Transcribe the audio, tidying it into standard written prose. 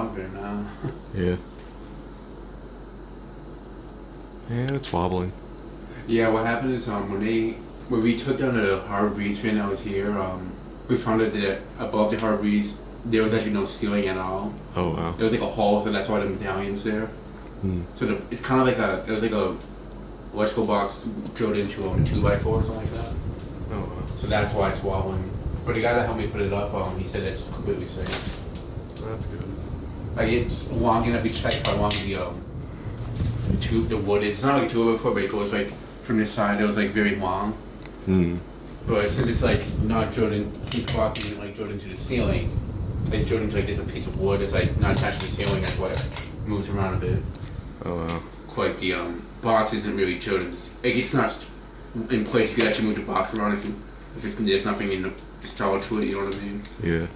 lot better now. Yeah. Yeah, it's wobbling. Yeah, what happened is when we took down the Harbor Breeze fan that was here, we found out that above the Harbor Breeze there was actually no ceiling at all. Oh wow. There was like a hole, so that's why the medallion's there. So it's kind of like it was like a electrical box drilled into a 2x4 or something like that. Oh wow. So that's why it's wobbling. But the guy that helped me put it up, he said it's completely safe. That's good. Like it's long enough. We checked how long the wood is. It's not like a 2x4, but it goes like from this side. It was like very long. But since it's like not drilled in, each box isn't like drilled into the ceiling. It's drilled into like just a piece of wood. It's like not attached to the ceiling. That's why it moves around a bit. Oh wow. Quite the box isn't really drilled in. Like it's not in place. You could actually move the box around if there's nothing installed to it. You know what I mean? Yeah.